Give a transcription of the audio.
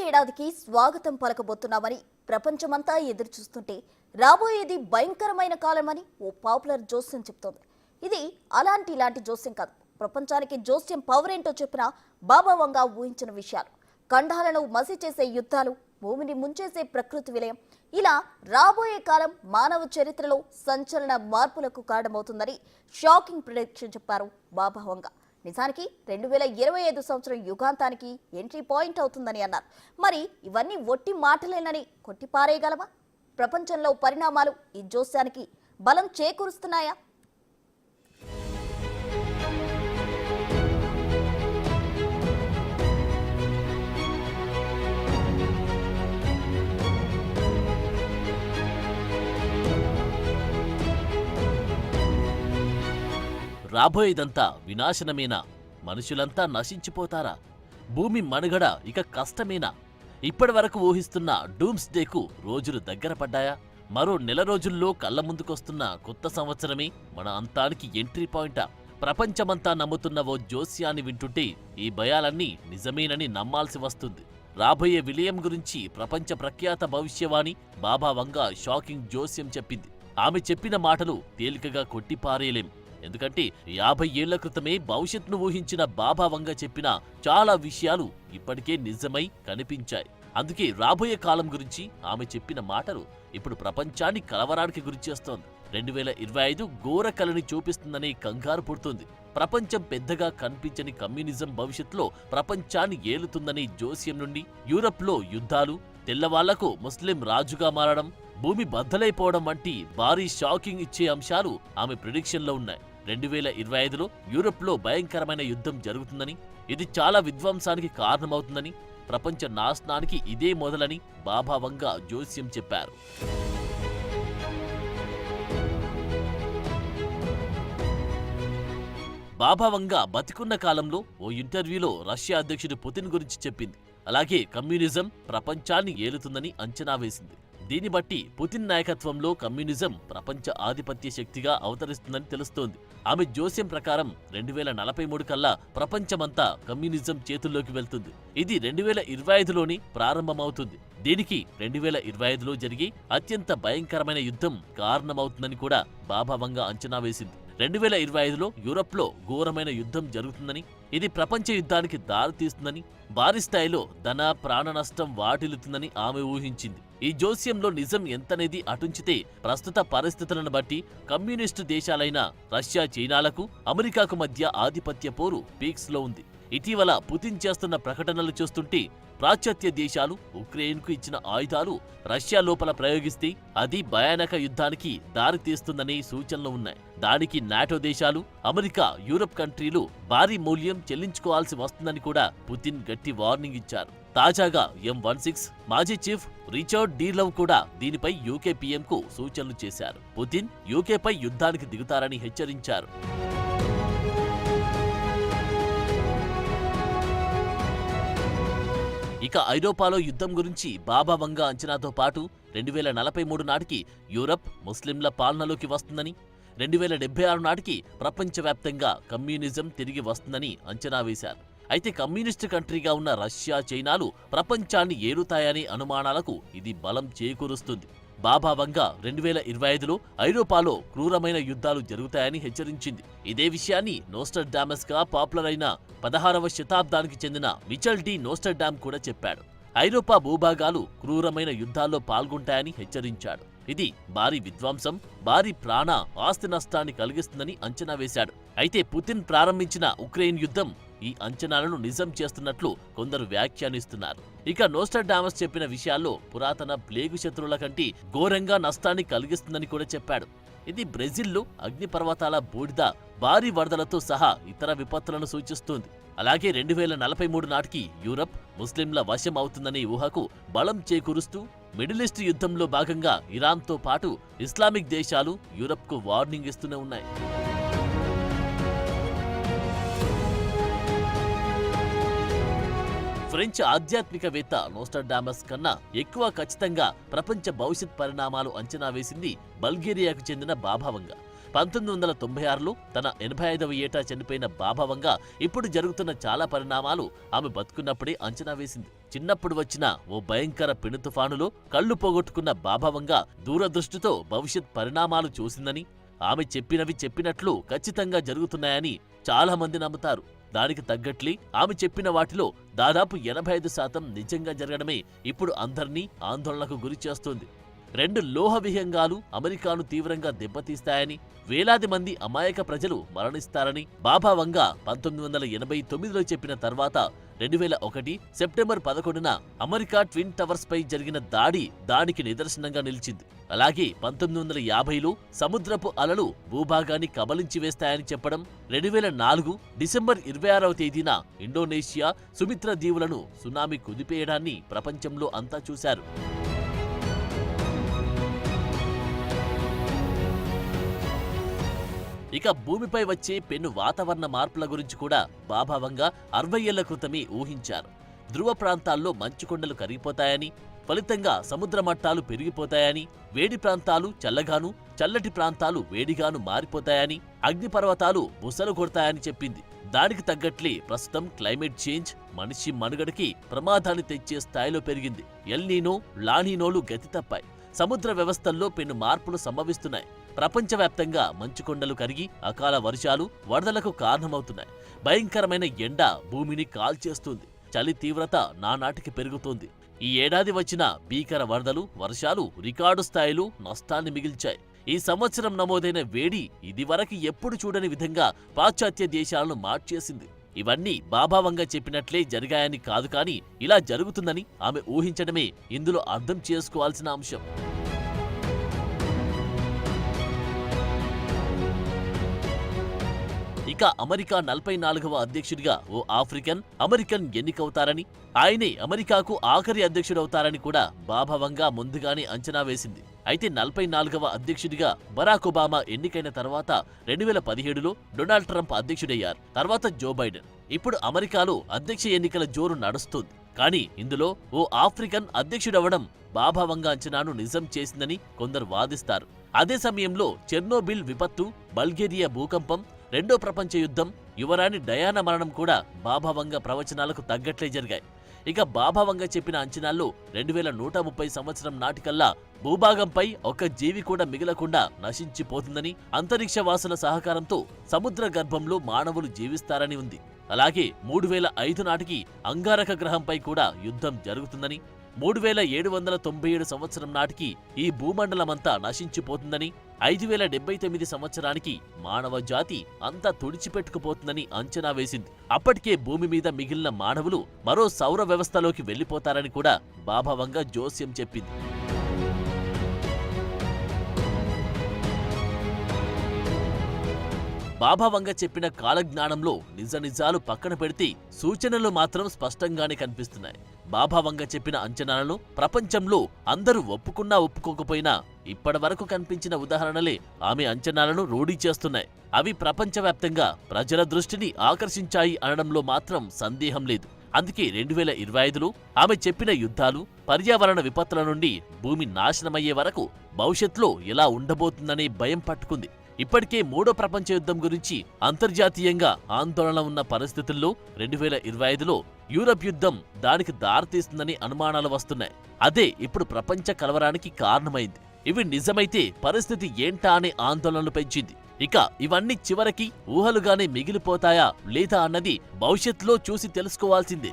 ఏడాదికి స్వాగతం పలకబోతున్నామని ప్రపంచమంతా ఎదురుచూస్తుంటే రాబోయేది భయంకరమైన కాలమని ఓ పాపులర్ జోస్యం చెప్తోంది. ఇది ఇలాంటి జోస్యం కాదు. ప్రపంచానికి జోస్యం పవర్ ఏంటో చెప్పిన బాబా వంగా ఊహించిన విషయాలు, ఖండాలను మసి చేసే యుద్ధాలు, భూమిని ముంచేసే ప్రకృతి విలయం, ఇలా రాబోయే కాలం మానవ చరిత్రలో సంచలన మార్పులకు కారణమవుతుందని షాకింగ్ ప్రిడిక్షన్ చెప్పారు బాబా వంగా. నిజానికి 2025 సంవత్సరం యుగాంతానికి ఎంట్రీ పాయింట్ అవుతుందని అన్నారు. మరి ఇవన్నీ ఒట్టి మాటలేనని కొట్టిపారేయగలవా? ప్రపంచంలో పరిణామాలు ఈ జోస్యానికి బలం చేకూరుస్తున్నాయా? రాబోయేదంతా వినాశనమేనా? మనుషులంతా నశించిపోతారా? భూమి మనుగడ ఇక కష్టమేనా? ఇప్పటి వరకు ఊహిస్తున్న డూమ్స్ డేకు రోజులు దగ్గర పడ్డాయా? మరో నెల రోజుల్లో కళ్ళ ముందుకొస్తున్న కొత్త సంవత్సరమే మన అంతానికి ఎంట్రీ పాయింటా? ప్రపంచమంతా నమ్ముతున్న ఓ జోస్యాన్ని వింటుంటే ఈ భయాలన్నీ నిజమేనని నమ్మాల్సి వస్తుంది. రాబోయే విలయం గురించి ప్రపంచ ప్రఖ్యాత భవిష్యవాణి బాబా వంగా షాకింగ్ జోస్యం చెప్పింది. ఆమె చెప్పిన మాటలు తేలికగా కొట్టిపారేయలేం. ఎందుకంటే 50 ఏళ్ల క్రితమే భవిష్యత్తును ఊహించిన బాబా వంగా చెప్పిన చాలా విషయాలు ఇప్పటికే నిజమై కనిపించాయి. అందుకే రాబోయే కాలం గురించి ఆమె చెప్పిన మాటలు ఇప్పుడు ప్రపంచాన్ని కలవరానికి గురిచేస్తోంది. 2025 ఘోర కలని చూపిస్తుందనే కంగారు పుడుతుంది. ప్రపంచం పెద్దగా కనిపించని కమ్యూనిజం భవిష్యత్తులో ప్రపంచాన్ని ఏలుతుందనే జోస్యం నుండి యూరప్లో యుద్ధాలు, తెల్లవాళ్లకు ముస్లిం రాజుగా మారడం, భూమి బద్దలైపోవడం వంటి భారీ షాకింగ్ ఇచ్చే అంశాలు ఆమె ప్రిడిక్షన్లో ఉన్నాయి. 2025లో యూరప్లో భయంకరమైన యుద్ధం జరుగుతుందని, ఇది చాలా విధ్వంసానికి కారణమవుతుందని, ప్రపంచ నాశనానికి ఇదే మొదలని బాబా వంగా జోస్యం చెప్పారు. బాబా వంగా బతికున్న కాలంలో ఓ ఇంటర్వ్యూలో రష్యా అధ్యక్షుడు పుతిన్ గురించి చెప్పింది. అలాగే కమ్యూనిజం ప్రపంచాన్ని ఏలుతుందని అంచనా వేసింది. దీన్ని బట్టి పుతిన్ నాయకత్వంలో కమ్యూనిజం ప్రపంచ ఆధిపత్య శక్తిగా అవతరిస్తుందని తెలుస్తోంది. ఆమె జోస్యం ప్రకారం 2043 కల్లా ప్రపంచమంతా కమ్యూనిజం చేతుల్లోకి వెళ్తుంది. ఇది 2025లోనే ప్రారంభమవుతుంది. దీనికి 2025లో జరిగే అత్యంత భయంకరమైన యుద్ధం కారణమవుతుందని కూడా బాబా వంగా అంచనా వేసింది. 2025లో యూరప్లో ఘోరమైన యుద్ధం జరుగుతుందని, ఇది ప్రపంచ యుద్ధానికి దారితీస్తుందని, భారీ స్థాయిలో ధన ప్రాణ నష్టం వాటిల్లుతుందని ఆమె ఊహించింది. ఈ జోస్యంలో నిజం ఎంతనేది అటుంచితే ప్రస్తుత పరిస్థితులను బట్టి కమ్యూనిస్టు దేశాలైన రష్యా, చైనాలకు, అమెరికాకు మధ్య ఆధిపత్య పోరు పీక్స్ లో ఉంది. ఇటీవల పుతిన్ చేస్తున్న ప్రకటనలు చూస్తుంటే పాశ్చాత్య దేశాలు ఉక్రెయిన్కు ఇచ్చిన ఆయుధాలు రష్యా లోపల ప్రయోగిస్తే అది భయానక యుద్ధానికి దారితీస్తుందనే సూచనలు ఉన్నాయి. దానికి నాటో దేశాలు, అమెరికా, యూరప్ కంట్రీలు భారీ మూల్యం చెల్లించుకోవాల్సి వస్తుందని కూడా పుతిన్ గట్టి వార్నింగ్ ఇచ్చారు. తాజాగా M16 మాజీ చీఫ్ రిచర్డ్ డీర్లవ్ కూడా దీనిపై యూకే పీఎంకు సూచనలు చేశారు. పుతిన్ యూకేపై యుద్ధానికి దిగుతారని హెచ్చరించారు. ఇక ఐరోపాలో యుద్ధం గురించి బాబా వంగా అంచనాతో పాటు 2043 నాటికి యూరప్ ముస్లింల పాలనలోకి వస్తుందని, 2076 నాటికి ప్రపంచవ్యాప్తంగా కమ్యూనిజం తిరిగి వస్తుందని అంచనా వేశారు. అయితే కమ్యూనిస్టు కంట్రీగా ఉన్న రష్యా, చైనాలు ప్రపంచాన్ని ఏలుతాయనే అనుమానాలకు ఇది బలం చేకూరుస్తుంది. బాబా వంగా 2025లో ఐరోపాలో క్రూరమైన యుద్ధాలు జరుగుతాయని హెచ్చరించింది. ఇదే విషయాన్ని నోస్ట్రడామస్ గా పాపులర్ అయిన 16వ శతాబ్దానికి చెందిన మిచెల్ డి నోస్ట్రడామ్ కూడా చెప్పాడు. ఐరోపా భూభాగాలు క్రూరమైన యుద్ధాల్లో పాల్గొంటాయని హెచ్చరించాడు. ఇది భారీ విధ్వంసం, భారీ ప్రాణ ఆస్తి నష్టాన్ని కలిగిస్తుందని అంచనా వేశాడు. అయితే పుతిన్ ప్రారంభించిన ఉక్రెయిన్ యుద్ధం ఈ అంచనాలను నిజం చేస్తున్నట్లు కొందరు వ్యాఖ్యానిస్తున్నారు. ఇక నోస్ట్రడామస్ చెప్పిన విషయాల్లో పురాతన ప్లేగు శత్రువుల కంటే ఘోరంగా నష్టాన్ని కలిగిస్తుందని కూడా చెప్పాడు. ఇది బ్రెజిల్లో అగ్నిపర్వతాల బూడిద, భారీ వరదలతో సహా ఇతర విపత్తులను సూచిస్తోంది. అలాగే 2043 నాటికి యూరప్ ముస్లింల వశం అవుతుందనే ఊహకు బలం చేకూరుస్తూ మిడిల్ ఈస్ట్ యుద్ధంలో భాగంగా ఇరాన్తో పాటు ఇస్లామిక్ దేశాలు యూరప్కు వార్నింగ్ ఇస్తూనే ఉన్నాయి. ఫ్రెంచ్ ఆధ్యాత్మికవేత్త నోస్ట్రడామస్ కన్నా ఎక్కువ ఖచ్చితంగా ప్రపంచ భవిష్యత్ పరిణామాలు అంచనా వేసింది బల్గేరియాకు చెందిన బాబా వంగా. 1996లో తన 85వ ఏట చనిపోయిన బాబా వంగ ఇప్పుడు జరుగుతున్న చాలా పరిణామాలు ఆమె బతుకున్నప్పుడే అంచనా వేసింది. చిన్నప్పుడు వచ్చిన ఓ భయంకర పెను తుఫానులో కళ్లు పోగొట్టుకున్న బాబా వంగ దూరదృష్టితో భవిష్యత్ పరిణామాలు చూసిందని, ఆమె చెప్పినవి చెప్పినట్లు ఖచ్చితంగా జరుగుతున్నాయని చాలా మంది నమ్ముతారు. దానికి తగ్గట్లే ఆమె చెప్పిన వాటిలో దాదాపు 85% నిజంగా జరగడమే ఇప్పుడు అందర్నీ ఆందోళనకు గురి చేస్తోంది. 2 లోహ విహంగాలు అమెరికాను తీవ్రంగా దెబ్బతీస్తాయని, వేలాది మంది అమాయక ప్రజలు మరణిస్తారని బాబా వంగ 1989లో చెప్పిన తర్వాత 2001 సెప్టెంబర్ 11న అమెరికా ట్విన్ టవర్స్ పై జరిగిన దాడి దానికి నిదర్శనంగా నిలిచింది. అలాగే 1950లో సముద్రపు అలలు భూభాగాన్ని కబలించి వేస్తాయని చెప్పడం, 2004 డిసెంబర్ 26వ తేదీన ఇండోనేషియా సుమిత్ర దీవులను సునామీ కుదిపేయడాన్ని ప్రపంచంలో అంతా చూశారు. ఇక భూమిపై వచ్చే పెను వాతావరణ మార్పుల గురించి కూడా బాబా వంగ 60 ఏళ్ల క్రితమే ఊహించారు. ధ్రువ ప్రాంతాల్లో మంచుకొండలు కరిగిపోతాయని, ఫలితంగా సముద్ర మట్టాలు పెరిగిపోతాయని, వేడి ప్రాంతాలు చల్లగాను, చల్లటి ప్రాంతాలు వేడిగాను మారిపోతాయని, అగ్నిపర్వతాలు బుసలు కొడతాయని చెప్పింది. దానికి తగ్గట్లే ప్రస్తుతం క్లైమేట్ చేంజ్ మనిషి మనుగడకి ప్రమాదాన్ని తెచ్చే స్థాయిలో పెరిగింది. ఎల్నీనో, లానీనోలు గతి తప్పాయి. సముద్ర వ్యవస్థల్లో పెను మార్పులు సంభవిస్తున్నాయి. ప్రపంచవ్యాప్తంగా మంచుకొండలు కరిగి అకాల వర్షాలు, వరదలకు కారణమవుతున్నాయి. భయంకరమైన ఎండ భూమిని కాల్చేస్తుంది. చలి తీవ్రత నానాటికి పెరుగుతోంది. ఈ ఏడాది వచ్చిన భీకర వరదలు, వర్షాలు రికార్డు స్థాయిలో నష్టాన్ని మిగిల్చాయి. ఈ సంవత్సరం నమోదైన వేడి ఇదివరకు ఎప్పుడు చూడని విధంగా పాశ్చాత్య దేశాలను మార్చేసింది. ఇవన్నీ బాబా వంగ చెప్పినట్లే జరిగాయని కాదు, కానీ ఇలా జరుగుతుందని ఆమె ఊహించడమే ఇందులో అర్థం చేసుకోవాల్సిన అంశం. ఇక అమెరికా 44వ అధ్యక్షుడిగా ఓ ఆఫ్రికన్ అమెరికన్ ఎన్నికవుతారని, ఆయనే అమెరికాకు ఆఖరి అధ్యక్షుడవుతారని కూడా బాబా వంగ ముందుగానే అంచనా వేసింది. అయితే 44వ అధ్యక్షుడిగా బరాక్ ఒబామా ఎన్నికైన తర్వాత 2017లో డొనాల్డ్ ట్రంప్ అధ్యక్షుడయ్యారు. తర్వాత జో బైడెన్. ఇప్పుడు అమెరికాలో అధ్యక్ష ఎన్నికల జోరు నడుస్తోంది. కానీ ఇందులో ఓ ఆఫ్రికన్ అధ్యక్షుడవడం బాబా వంగ అంచనాను నిజం చేసిందని కొందరు వాదిస్తారు. అదే సమయంలో చెర్నోబిల్ విపత్తు, బల్గేరియా భూకంపం, రెండో ప్రపంచ యుద్ధం, యువరాణి డయానా మరణం కూడా బాబా వంగ ప్రవచనాలకు తగ్గట్లే జరిగాయి. ఇక బాబా వంగ చెప్పిన అంచనాల్లో 2130 సంవత్సరం నాటికల్లా భూభాగంపై ఒక్క జీవి కూడా మిగలకుండా నశించిపోతుందని, అంతరిక్ష వాసుల సహకారంతో సముద్ర గర్భంలో మానవులు జీవిస్తారని ఉంది. అలాగే 3005 నాటికి అంగారక గ్రహంపై కూడా యుద్ధం జరుగుతుందని, 3797 సంవత్సరం నాటికి ఈ భూమండలమంతా నశించిపోతుందని, 5079 సంవత్సరానికి మానవ జాతి అంతా తుడిచిపెట్టుకుపోతుందని అంచనా వేసింది. అప్పటికే భూమి మీద మిగిలిన మానవులు మరో సౌర వ్యవస్థలోకి వెళ్లిపోతారని కూడా బాబా వంగ జోస్యం చెప్పింది. బాబా వంగ చెప్పిన కాలజ్ఞానంలో నిజాలు పక్కన పెడితే సూచనలు మాత్రం స్పష్టంగానే కనిపిస్తున్నాయి. బాబా వంగ చెప్పిన అంచనాలను ప్రపంచంలో అందరూ ఒప్పుకున్నా ఒప్పుకోకపోయినా ఇప్పటివరకు కనిపించిన ఉదాహరణలే ఆమె అంచనాలను రూఢీ చేస్తున్నాయి. అవి ప్రపంచవ్యాప్తంగా ప్రజల దృష్టిని ఆకర్షించాయి అనడంలో మాత్రం సందేహం లేదు. అందుకే 2025లో ఆమె చెప్పిన యుద్ధాలు, పర్యావరణ విపత్తుల నుండి భూమి నాశనమయ్యే వరకు భవిష్యత్తులో ఎలా ఉండబోతుందనే భయం పట్టుకుంది. ఇప్పటికే మూడో ప్రపంచ యుద్ధం గురించి అంతర్జాతీయంగా ఆందోళన ఉన్న పరిస్థితుల్లో 2025లో యూరప్ యుద్ధం దానికి దారితీస్తుందని అనుమానాలు వస్తున్నాయి. అదే ఇప్పుడు ప్రపంచ కలవరానికి కారణమైంది. ఇవి నిజమైతే పరిస్థితి ఏంటా అనే ఆందోళనలు పెంచింది. ఇక ఇవన్నీ చివరికి ఊహలుగానే మిగిలిపోతాయా లేదా అన్నది భవిష్యత్తులో చూసి తెలుసుకోవాల్సిందే.